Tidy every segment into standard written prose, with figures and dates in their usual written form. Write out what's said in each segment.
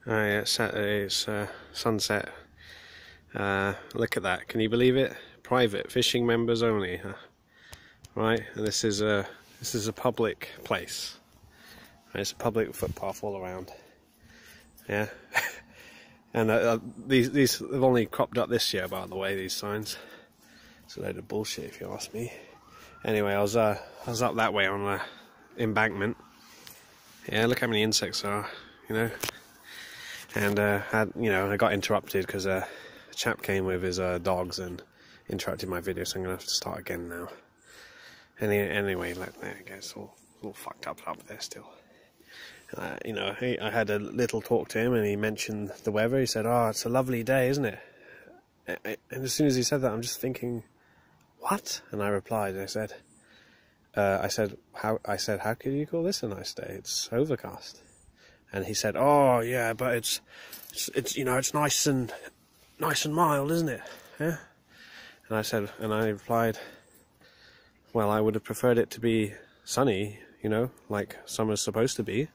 It's Saturday, it's sunset. Look at that, can you believe it? Private, fishing members only. Right, and this is a public place. Right, it's a public footpath all around. Yeah. And these have only cropped up this year, by the way, these signs. It's a load of bullshit if you ask me. Anyway, I was up that way on the embankment. Yeah, look how many insects there are, you know. And I got interrupted because a chap came with his dogs and interrupted my video, so I'm gonna have to start again now. Anyway, like there it goes, all fucked up there still. I had a little talk to him, and he mentioned the weather. He said, "Oh, it's a lovely day, isn't it?" And as soon as he said that, I'm just thinking, "What?" And I replied, I said, how could you call this a nice day? It's overcast." And he said, "Oh yeah, but it's it's nice and mild, isn't it?" Yeah. And I replied, "Well, I would have preferred it to be sunny, like summer's supposed to be."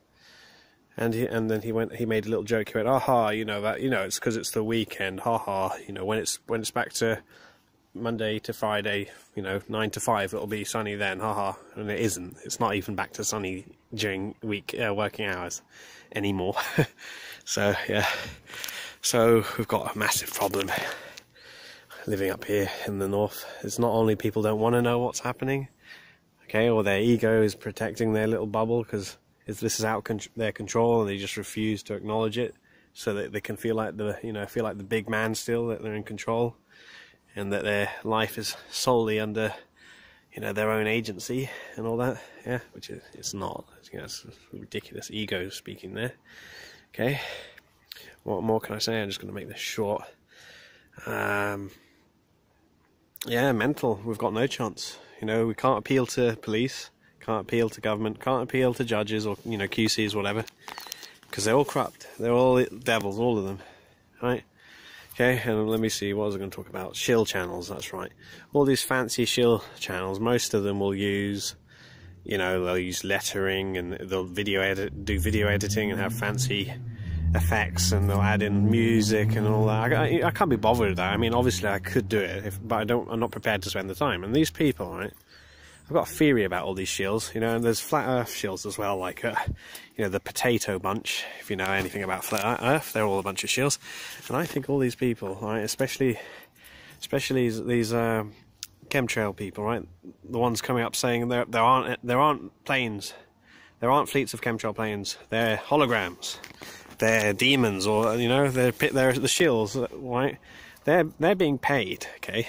And then he made a little joke. He went, "Aha, it's because it's the weekend. Haha, when it's back to Monday to Friday, 9 to 5, it'll be sunny then. Haha." And it isn't. It's not even back to sunny during week working hours anymore. So yeah. So we've got a massive problem living up here in the north. It's not only people don't want to know what's happening, okay, or their ego is protecting their little bubble because this is out their control, and they just refuse to acknowledge it, so that they can feel like the big man still, that they're in control, and that their life is solely under their own agency and all that. Yeah, which it's not. It's ridiculous ego speaking there. Okay, what more can I say? I'm just going to make this short. Yeah, mental. We've got no chance. We can't appeal to police, can't appeal to government, can't appeal to judges or QCs, whatever, because they're all corrupt. They're all devils, all of them. Right? Okay, and let me see, what was I going to talk about? Shill channels, that's right. All these fancy shill channels, most of them will use, they'll use lettering, and they'll do video editing and have fancy effects, and they'll add in music and all that. I can't be bothered with that. I mean, obviously I could do it, but I'm not prepared to spend the time. And these people, right? I've got a theory about all these shills, and there's flat earth shills as well, like, the potato bunch. If you know anything about flat earth, they're all a bunch of shills. And I think all these people, right, especially these chemtrail people, right, the ones coming up saying there aren't planes, there aren't fleets of chemtrail planes, they're holograms, they're demons, or, they're the shills, right? They're being paid, okay,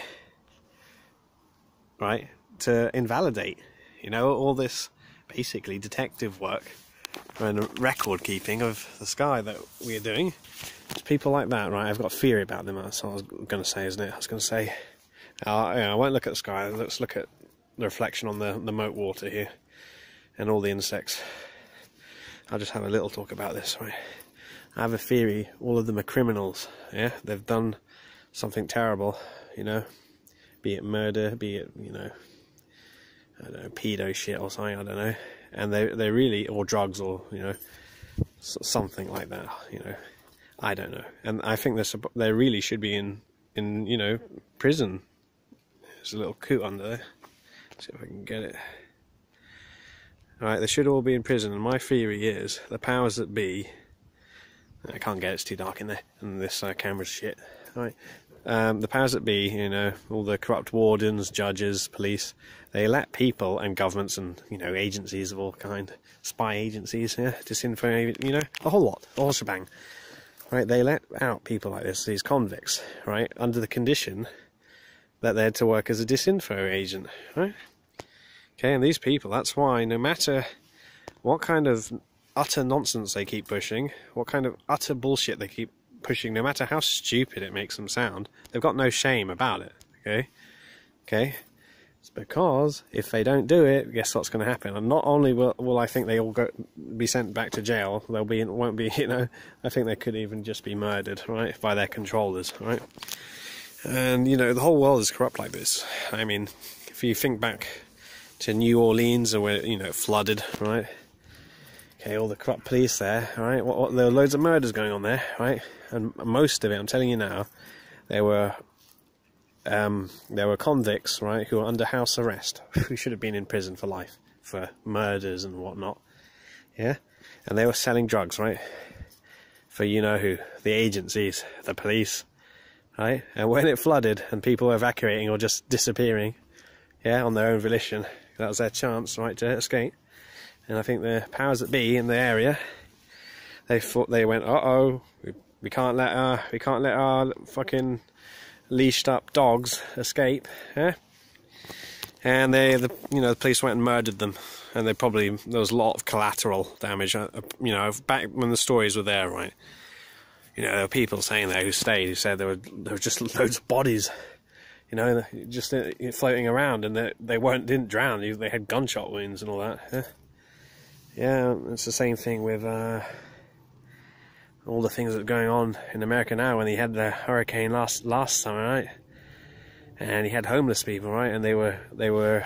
right, to invalidate, all this basically detective work and record keeping of the sky that we're doing. It's people like that, right? I've got a theory about them. That's what I was going to say, isn't it? I was going to say, I won't look at the sky. Let's look at the reflection on the moat water here and all the insects. I'll just have a little talk about this, right? I have a theory. All of them are criminals. Yeah, they've done something terrible. Be it murder, be it I don't know, pedo shit or something, I don't know. And they really, or drugs, or, something like that, I don't know. And I think they really should be in prison. There's a little coot under there. Let's see if I can get it. Alright, they should all be in prison, and my theory is, the powers that be, I can't get it, it's too dark in there, and this camera's shit. Alright. The powers that be, all the corrupt wardens, judges, police, they let people and governments and, agencies of all kind, spy agencies, yeah, disinfo, a whole lot, a whole shebang, right? They let out people like this, these convicts, right, under the condition that they're to work as a disinfo agent, right? Okay, and these people, that's why no matter what kind of utter nonsense they keep pushing, what kind of utter bullshit they keep pushing, no matter how stupid it makes them sound, they've got no shame about it, okay? It's because if they don't do it, guess what's going to happen? And not only will I think they all be sent back to jail, won't be, I think they could even just be murdered, right, by their controllers, right? And, the whole world is corrupt like this. I mean, if you think back to New Orleans, or where, it flooded, right? Okay, all the corrupt police there, right? There were loads of murders going on there, right? And most of it, I'm telling you now, there were convicts, right, who were under house arrest, who should have been in prison for life for murders and whatnot. Yeah, and they were selling drugs, right? For you know who, the agencies, the police, right? And when it flooded and people were evacuating or just disappearing, yeah, on their own volition, that was their chance, right, to escape. And I think the powers that be in the area, they went, uh-oh, we can't let our fucking leashed up dogs escape, yeah? And the police went and murdered them, and there was a lot of collateral damage. You know, back when the stories were there, right? You know, there were people saying there who said there were just loads of bodies, you know, just floating around, and they didn't drown. They had gunshot wounds and all that. Yeah, yeah, it's the same thing with all the things that are going on in America now. When he had the hurricane last summer, right? And he had homeless people, right? And they were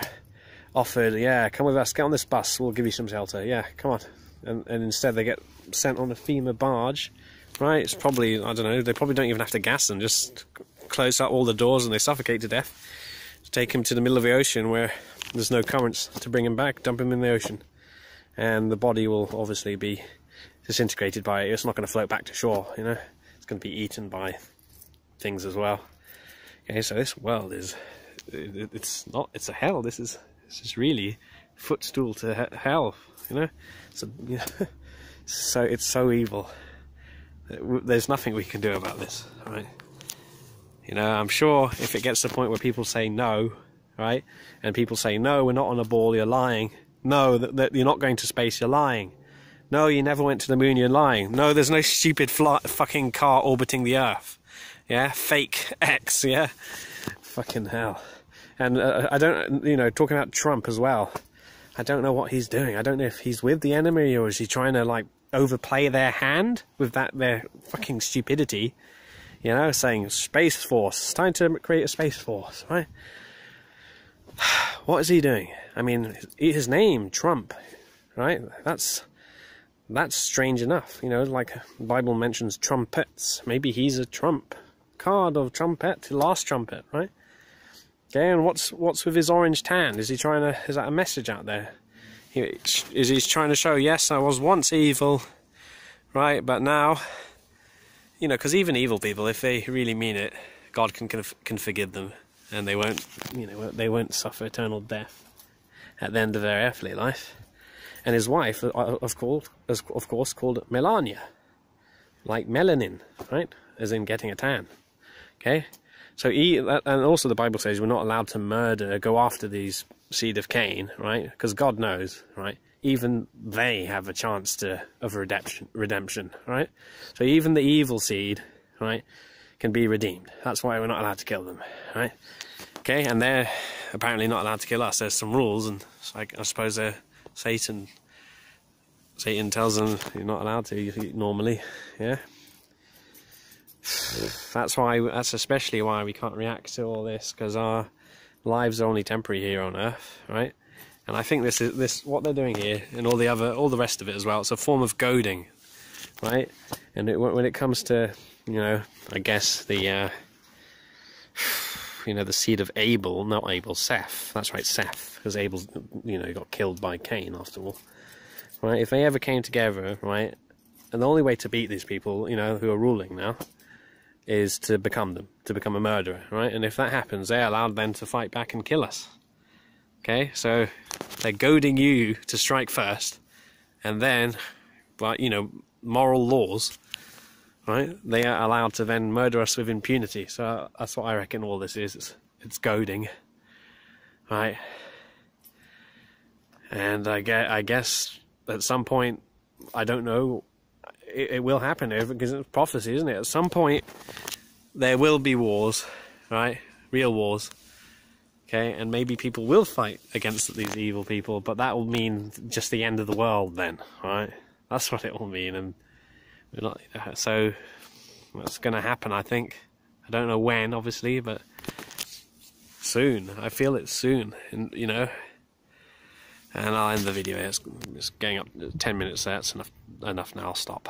offered, yeah, come with us, get on this bus, we'll give you some shelter. Yeah, come on. And instead they get sent on a FEMA barge, right? It's probably, I don't know, they probably don't even have to gas them, just close up all the doors and they suffocate to death. Take him to the middle of the ocean where there's no currents to bring him back, dump him in the ocean. And the body will obviously be disintegrated by it. It's not going to float back to shore, you know. It's going to be eaten by things as well. Okay, so this world it's a hell. This is really footstool to hell, you know. So, you know, it's so evil. There's nothing we can do about this, right? You know, I'm sure if it gets to the point where people say no, right, and people say no, we're not on a ball, you're lying. No, that you're not going to space, you're lying. No, you never went to the moon, you're lying. No, there's no stupid fucking car orbiting the Earth. Yeah, fake X, yeah? Fucking hell. And I don't, you know, talking about Trump as well, I don't know what he's doing. I don't know if he's with the enemy or is he trying to, like, overplay their hand with their fucking stupidity, you know, saying Space Force, it's time to create a Space Force, right? What is he doing? I mean, his name, Trump, right? That's strange enough, you know, like the Bible mentions trumpets. Maybe he's a trump card of trumpet, last trumpet, right? Okay, and what's with his orange tan? Is that a message out there? Is he trying to show, yes, I was once evil, right, but now, you know, because even evil people, if they really mean it, God can forgive them, and they won't, you know, they won't suffer eternal death at the end of their earthly life. And his wife, of course, called Melania, like melanin, right? As in getting a tan. Okay, so and also the Bible says we're not allowed to go after these seed of Cain, right? Because God knows, right? Even they have a chance of redemption, right? So even the evil seed, right, can be redeemed. That's why we're not allowed to kill them, right? Okay, and they're apparently not allowed to kill us. There's some rules, and I suppose Satan tells them you're not allowed to normally, yeah. That's especially why we can't react to all this, because our lives are only temporary here on Earth, right? And I think this what they're doing here, and all the rest of it as well. It's a form of goading, right? And when it comes to, you know, I guess the you know, the seed of Abel, not Abel, Seth. That's right, Seth, because Abel, you know, got killed by Cain after all, right? If they ever came together, right, and the only way to beat these people, you know, who are ruling now, is to become a murderer, right? And if that happens, they're allowed then to fight back and kill us. Okay, so they're goading you to strike first, and then, by, you know, moral laws, right, they are allowed to then murder us with impunity. So that's what I reckon all this is. It's goading, right? And I guess at some point, I don't know, it will happen, because it's prophecy, isn't it? At some point, there will be wars, right? Real wars. Okay, and maybe people will fight against these evil people, but that will mean just the end of the world then, right? That's what it will mean, and we're not, so that's going to happen, I think. I don't know when, obviously, but soon. I feel it soon, and you know, And I'll end the video here. It's going up 10 minutes there. It's enough now. I'll stop.